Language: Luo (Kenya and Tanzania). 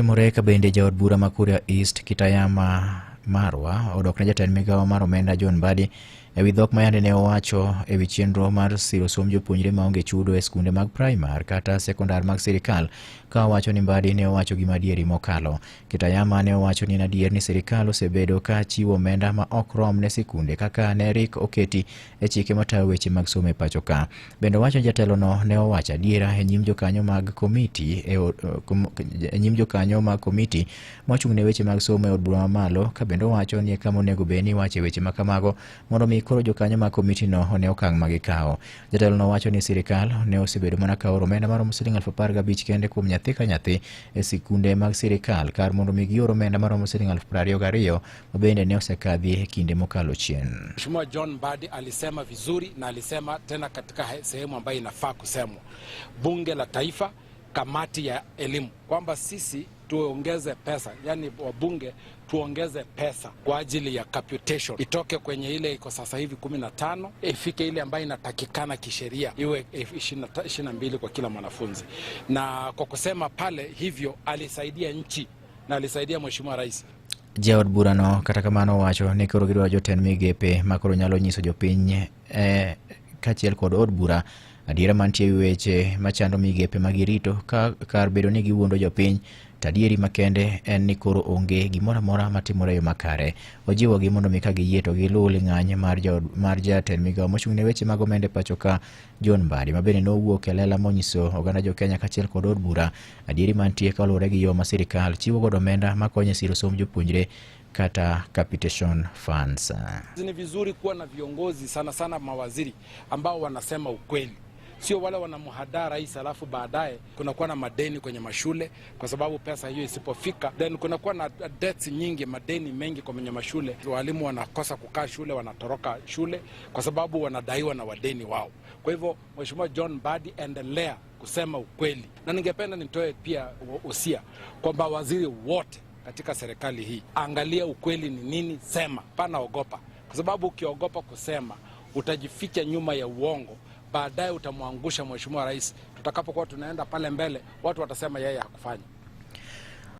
timore ka bende jaod bura ma Kuria East Kitayama Marwa odok ne jatend migawo mar omenda John Mbadi ewi dhok ma yande ne owacho ewi chenro mar siro som jopuonjre maonge chudo e skunde mag primar kata sekondar mag sirikal, ka owacho ni Mbadi ne owacho gima adieri mokalo. Kitayama ne owacho ni adier ni sirikal osebedo ka chiwo omenda ma ok rom ne sikunde kaka ne rik oketi e chike matayo weche mag somo e pacho ka. Bende owacho jatelo no ne owacho adiera e nyim jokanyo mag komiti mochung' ne weche mag somo e od bura mamalo, ka bende owacho ni kama onego bed ni wache weche ma kamago mondo mi koro jokanyo mag komiti no ne okang' magikawo. Jatelo no wacho ni sirikal ne osebedo mana kawo omenda maromo Sh15,000 kende kuom nyathi ka nyathi e sikunde mag sirikal kar mondo mi gior omenda maromo Sh22,000 ma bende ne osekadhi e kinde mokalo chien. Mheshimiwa John Mbadi alisema vizuri na alisema tena katika sehemu ambayo inafaa kusemwa. Bunge la Taifa, kamati ya elimu, kwamba sisi tuongeze pesa, yani wabunge tuongeze pesa kwa ajili ya capitation. Itoke kwenye ile iko sasa hivi 15, ifike ile ambayo inatakikana kisheria iwe 22 kwa kila mwanafunzi. Na kwa kusema pale hivyo alisaidia nchi na alisaidia Mheshimiwa Rais. Jaod bura no kata kamano wacho ni koro gidwa jotend migepe ma koro nyalo nyiso jopiny kachiel kod od bura adiera mantie weche machando migepe magirito kar bedo ni giwuondo jopiny. Tadieri makende en ni koro onge gimora mora matimore yo makare. Ojiwo gi mondo mi ka giyie to giluw ling'any mar jatend migawo mochung' ne weche mag omenda pacho ka John Mbadi, ma bende nowuok e lela monyiso oganda jo Kenya kachiel kod od bura adieri mantie kaluwore gi yo ma sirikal chiwo godo omenda makonyo siro som jopuonjre kata capitation funds. Ni vizuri kuwa na viongozi sana sana mawaziri ambao wanasema ukweli. Sio wale wanamhadaa rais alafu baadaye kunakuwa na madeni kwenye mashule kwa sababu pesa hiyo isipofika, then kunakuwa na debts nyingi, madeni mengi kwenye mashule. Walimu wanakosa kukaa shule, wanatoroka shule kwa sababu wanadaiwa na wadeni wao. Kwa hivyo Mheshimiwa John Mbadi, endelea kusema ukweli. Na ningependa nitoe pia usia kwamba waziri wote katika serikali hii, angalia ukweli ni nini, sema, pana ogopa. Kwa sababu ukiogopa kusema utajificha nyuma ya uongo, baadaye utamwangusha Mheshimiwa Rais. Tutakapokuwa tunaenda pale mbele, watu watasema yeye hakufanya.